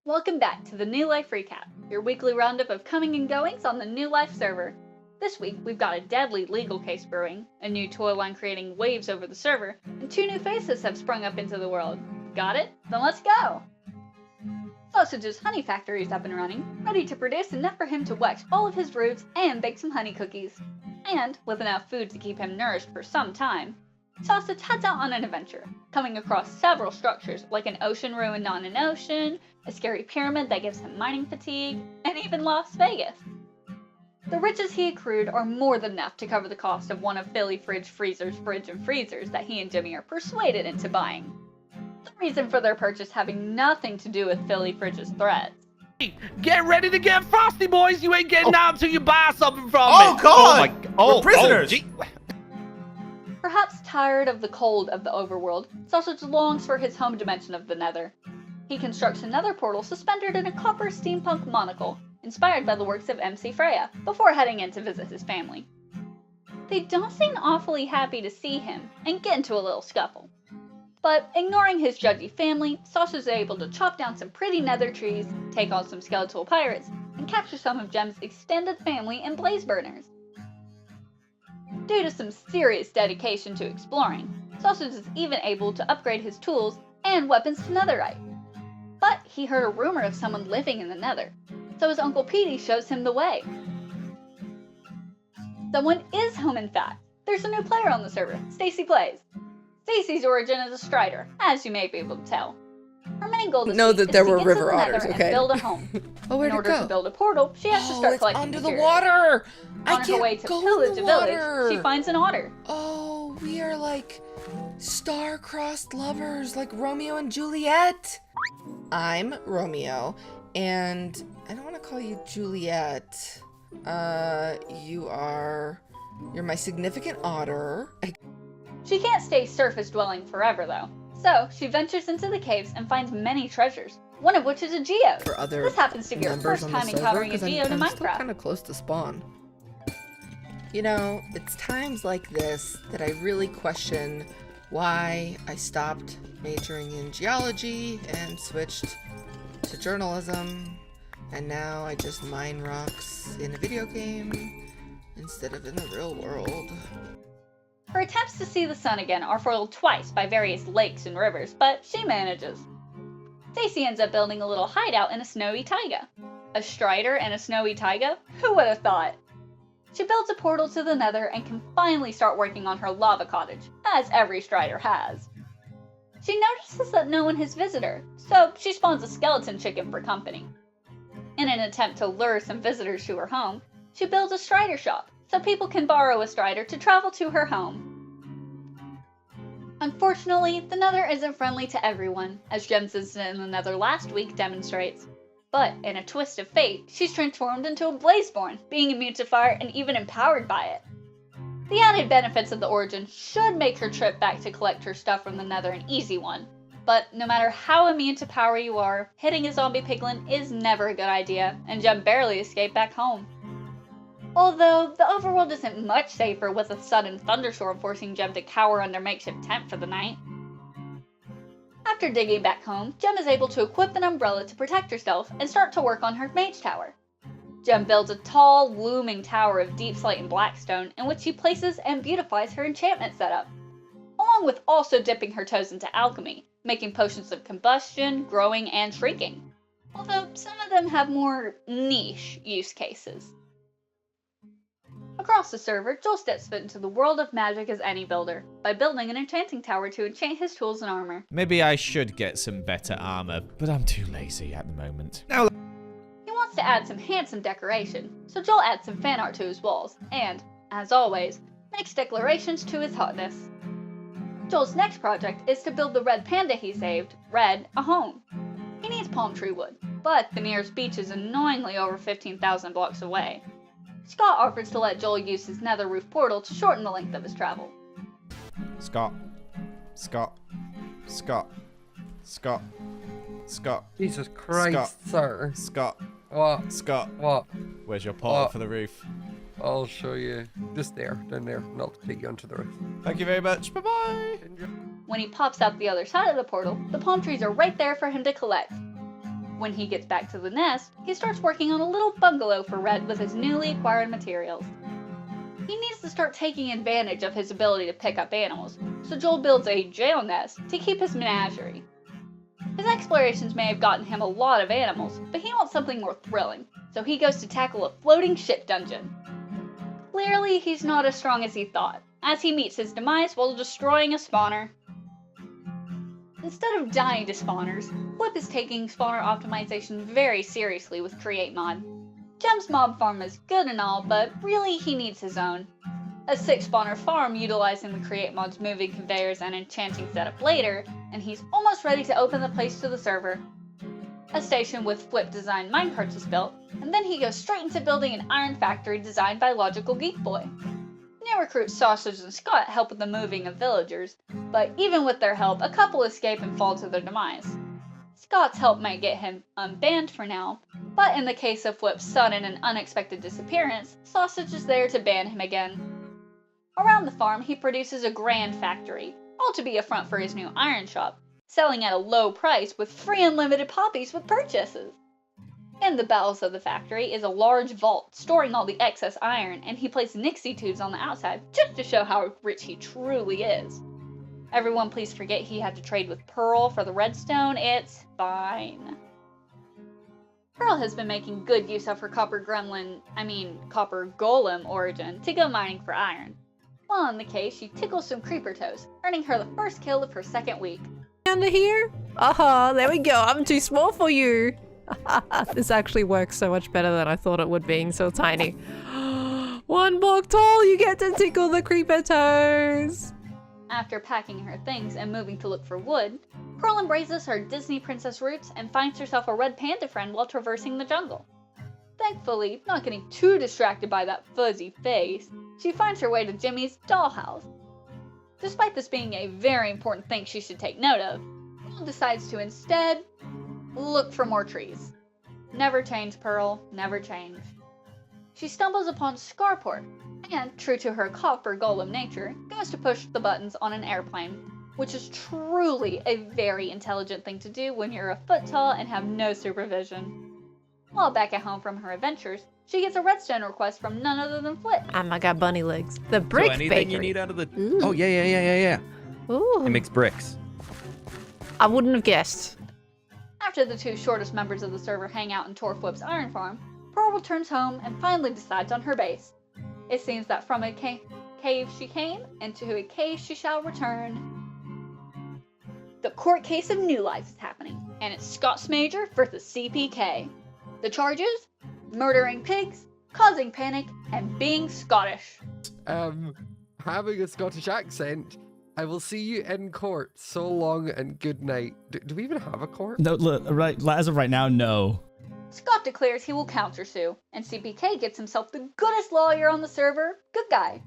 Welcome back to the New Life Recap, your weekly roundup of coming and goings on the New Life server. This week, we've got a deadly legal case brewing, a new toy line creating waves over the server, and 2 new faces have sprung up into the world. Got it? Then let's go! Sausage's honey factory is up and running, ready to produce enough for him to wax all of his roots and bake some honey cookies. And, with enough food to keep him nourished for some time, Sausage heads out on an adventure, coming across several structures like an ocean ruin on an ocean, a scary pyramid that gives him mining fatigue, and even Las Vegas. The riches he accrued are more than enough to cover the cost of one of Philly Freezer's fridge and freezers that he and Jimmy are persuaded into buying. The reason for their purchase having nothing to do with Philly Fridge's threats. Get ready to get frosty, boys! You ain't getting out until you buy something from me! Oh, God! Oh, we're prisoners! Perhaps tired of the cold of the overworld, Sausage longs for his home dimension of the nether. He constructs a nether portal suspended in a copper steampunk monocle, inspired by the works of MC Freya, before heading in to visit his family. They don't seem awfully happy to see him, and get into a little scuffle. But ignoring his judgy family, Sausage is able to chop down some pretty nether trees, take on some skeletal pirates, and capture some of Jem's extended family and blaze burners. Due to some serious dedication to exploring, Sausage is even able to upgrade his tools and weapons to netherite. But he heard a rumor of someone living in the nether, so his Uncle Petey shows him the way. Someone is home, in fact. There's a new player on the server, Stacy Plays. Stacy's origin is a strider, as you may be able to tell. Her main goal this week is to get to the nether and build a home. Oh, where'd in order to build a portal, she has to start collecting under materials. the water! On her way to village to village, she finds an otter. Oh, we are like star-crossed lovers, like Romeo and Juliet. I'm Romeo, and I don't want to call you Juliet. You're my significant otter. She can't stay surface-dwelling forever, though. So, she ventures into the caves and finds many treasures, one of which is a geode. For other this happens to be her first time encountering a geode in I'm still Minecraft. kind of close to spawn. You know, it's times like this that I really question why I stopped majoring in geology and switched to journalism, and now I just mine rocks in a video game instead of in the real world. Her attempts to see the sun again are foiled twice by various lakes and rivers, but she manages. Stacy ends up building a little hideout in a snowy taiga. A strider and a snowy taiga? Who would have thought? She builds a portal to the nether and can finally start working on her lava cottage, as every strider has. She notices that no one has visited her, so she spawns a skeleton chicken for company. In an attempt to lure some visitors to her home, she builds a strider shop, so people can borrow a strider to travel to her home. Unfortunately, the nether isn't friendly to everyone, as Jem's incident in the nether last week demonstrates. But, in a twist of fate, she's transformed into a blazeborn, being immune to fire and even empowered by it. The added benefits of the origin should make her trip back to collect her stuff from the nether an easy one. But no matter how immune to power you are, hitting a zombie piglin is never a good idea, and Jem barely escaped back home. Although, the overworld isn't much safer with a sudden thunderstorm forcing Jem to cower under makeshift tent for the night. After digging back home, Jem is able to equip an umbrella to protect herself and start to work on her mage tower. Jem builds a tall, looming tower of deep slate and blackstone in which she places and beautifies her enchantment setup, along with also dipping her toes into alchemy, making potions of combustion, growing, and shrieking, although some of them have more niche use cases. Across the server, Joel steps into the world of magic as any builder, by building an enchanting tower to enchant his tools and armor. Maybe I should get some better armor, but I'm too lazy at the moment. He wants to add some handsome decoration, so Joel adds some fan art to his walls, and, as always, makes declarations to his hotness. Joel's next project is to build the red panda he saved, Red, a home. He needs palm tree wood, but the nearest beach is annoyingly over 15,000 blocks away. Scott offers to let Joel use his nether roof portal to shorten the length of his travel. Scott. Jesus Christ, sir. Scott. What? Scott. What? Where's your portal What? for the roof? I'll show you. Just there, down there. And I'll take you onto the roof. Thank you very much. Bye-bye. When he pops out the other side of the portal, the palm trees are right there for him to collect. When he gets back to the nest, he starts working on a little bungalow for Red with his newly acquired materials. He needs to start taking advantage of his ability to pick up animals, so Joel builds a jail nest to keep his menagerie. His explorations may have gotten him a lot of animals, but he wants something more thrilling, so he goes to tackle a floating ship dungeon. Clearly, he's not as strong as he thought, as he meets his demise while destroying a spawner. Instead of dying to spawners, Flip is taking spawner optimization very seriously with Create Mod. Gem's mob farm is good and all, but really he needs his own. A 6-spawner farm utilizing the Create Mod's moving conveyors and enchanting setup later, and he's almost ready to open the place to the server. A station with Flip designed minecarts is built, and then he goes straight into building an iron factory designed by Logical Geek Boy. New recruits Sausage and Scott help with the moving of villagers, but even with their help, a couple escape and fall to their demise. Scott's help might get him unbanned for now, but in the case of Flip's sudden and unexpected disappearance, Sausage is there to ban him again. Around the farm, he produces a grand factory, all to be a front for his new iron shop, selling at a low price with free unlimited poppies with purchases. In the bowels of the factory is a large vault storing all the excess iron, and he placed Nixie tubes on the outside just to show how rich he truly is. Everyone please forget he had to trade with Pearl for the redstone, it's fine. Pearl has been making good use of her copper golem origin to go mining for iron. While in the cave, she tickles some creeper toes, earning her the first kill of her second week. Under here? Aha, there we go. I'm too small for you. This actually works so much better than I thought it would, being so tiny. 1 block tall, you get to tickle the creeper toes. After packing her things and moving to look for wood, Pearl embraces her Disney princess roots and finds herself a red panda friend while traversing the jungle. Thankfully, not getting too distracted by that fuzzy face, she finds her way to Jimmy's dollhouse. Despite this being a very important thing she should take note of, Pearl decides to instead look for more trees. Never change, Pearl, never change. She stumbles upon Scarport, and, true to her copper golem nature, goes to push the buttons on an airplane, which is truly a very intelligent thing to do when you're a foot tall and have no supervision. While back at home from her adventures, she gets a redstone request from none other than Flip. I got bunny legs. The brick anything bakery. you need out of the... Ooh. Oh, yeah. Ooh. It makes bricks. I wouldn't have guessed. After the 2 shortest members of the server hang out in tour Flip's iron farm, Pearl returns home and finally decides on her base. It seems that from a cave she came, and to a cave she shall return. The court case of New Life is happening, and it's Scott's Major versus CPK. The charges? Murdering pigs, causing panic, and being Scottish. Having a Scottish accent. I will see you in court. So long and good night. Do we even have a court? No, look, right, as of right now, no. Scott declares he will countersue, and CPK gets himself the goodest lawyer on the server, Good Guy.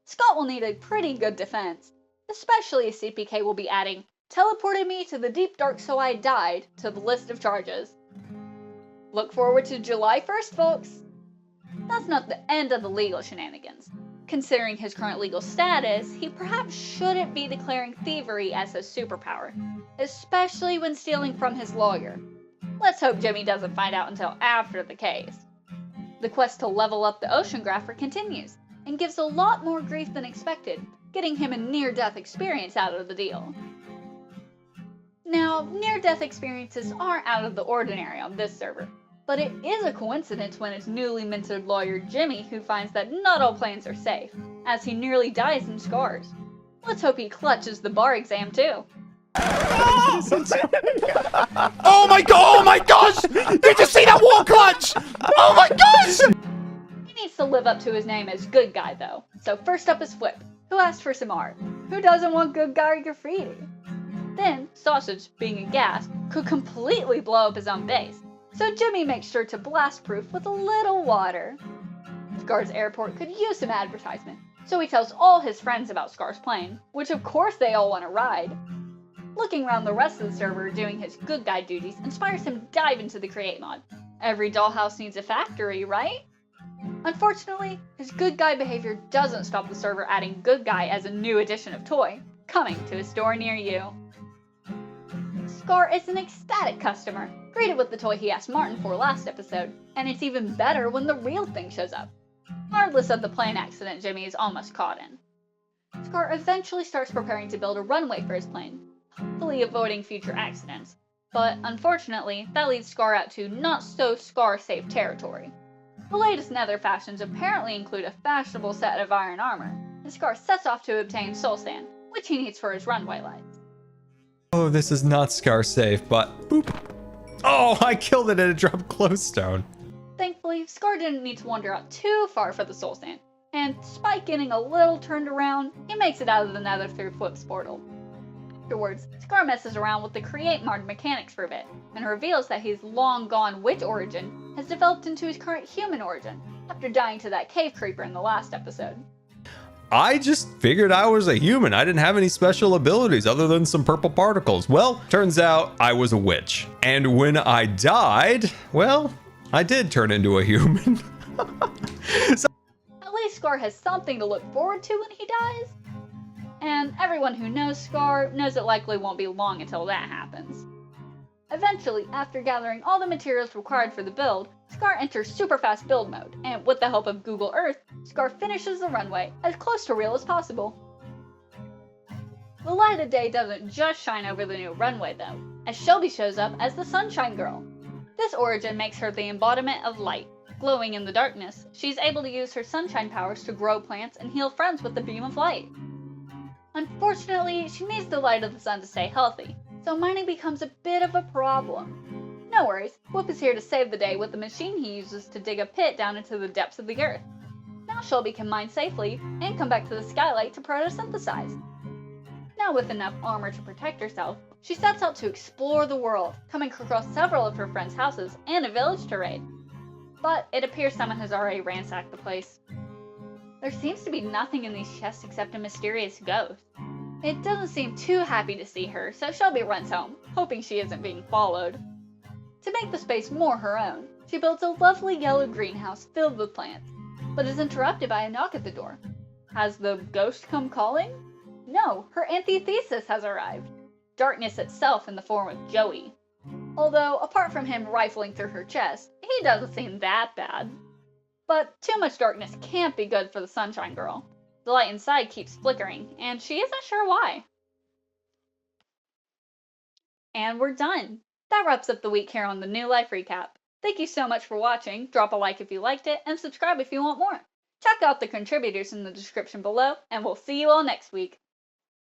Scott will need a pretty good defense, especially as CPK will be adding, teleported me to the deep dark so I died, to the list of charges. Look forward to July 1st, folks! That's not the end of the legal shenanigans. Considering his current legal status, he perhaps shouldn't be declaring thievery as a superpower, especially when stealing from his lawyer. Let's hope Jimmy doesn't find out until after the case. The quest to level up the oceanographer continues, and gives a lot more grief than expected, getting him a near-death experience out of the deal. Now, near-death experiences aren't out of the ordinary on this server, but it is a coincidence when it's newly minted lawyer Jimmy who finds that not all plans are safe, as he nearly dies in scars. Let's hope he clutches the bar exam too. Oh my gosh! Did you see that wall clutch? Oh my gosh! He needs to live up to his name as Good Guy though, so first up is Flip, who asks for some art. Who doesn't want Good Guy graffiti? Then, Sausage, being aghast, could completely blow up his own base, so Jimmy makes sure to blast-proof with a little water. Scar's airport could use some advertisement, so he tells all his friends about Scar's plane, which of course they all want to ride. Looking around the rest of the server doing his Good Guy duties inspires him to dive into the Create mod. Every dollhouse needs a factory, right? Unfortunately, his Good Guy behavior doesn't stop the server adding Good Guy as a new addition of toy, coming to a store near you. Scar is an ecstatic customer, greeted with the toy he asked Martin for last episode, and it's even better when the real thing shows up, regardless of the plane accident Jimmy is almost caught in. Scar eventually starts preparing to build a runway for his plane, hopefully avoiding future accidents, but unfortunately, that leads Scar out to not-so-Scar-safe territory. The latest nether fashions apparently include a fashionable set of iron armor, and Scar sets off to obtain soul sand, which he needs for his runway lights. Oh, this is not Scar safe, but boop. Oh, I killed it and it dropped glowstone. Thankfully, Scar didn't need to wander out too far for the soul sand, and despite getting a little turned around, he makes it out of the nether through Flip's portal. Afterwards, Scar messes around with the create mod mechanics for a bit, and reveals that his long-gone witch origin has developed into his current human origin, after dying to that cave creeper in the last episode. I just figured I was a human. I didn't have any special abilities other than some purple particles. Well, turns out I was a witch. And when I died, well, I did turn into a human. At least Scar has something to look forward to when he dies. And everyone who knows Scar knows it likely won't be long until that happens. Eventually, after gathering all the materials required for the build, Scar enters super fast build mode, and with the help of Google Earth, Scar finishes the runway as close to real as possible. The light of day doesn't just shine over the new runway though, as Shelby shows up as the Sunshine Girl. This origin makes her the embodiment of light. Glowing in the darkness, she's able to use her sunshine powers to grow plants and heal friends with the beam of light. Unfortunately, she needs the light of the sun to stay healthy, so mining becomes a bit of a problem. No worries, Whoop is here to save the day with the machine he uses to dig a pit down into the depths of the earth. Now Shelby can mine safely and come back to the skylight to photosynthesize. Now with enough armor to protect herself, she sets out to explore the world, coming across several of her friends' houses and a village to raid. But it appears someone has already ransacked the place. There seems to be nothing in these chests except a mysterious ghost. It doesn't seem too happy to see her, so Shelby runs home, hoping she isn't being followed. To make the space more her own, she builds a lovely yellow greenhouse filled with plants, but is interrupted by a knock at the door. Has the ghost come calling? No, her antithesis has arrived. Darkness itself in the form of Joey. Although, apart from him rifling through her chest, he doesn't seem that bad. But too much darkness can't be good for the Sunshine Girl. The light inside keeps flickering, and she isn't sure why. And we're done. That wraps up the week here on the New Life Recap. Thank you so much for watching. Drop a like if you liked it, and subscribe if you want more. Check out the contributors in the description below, and we'll see you all next week.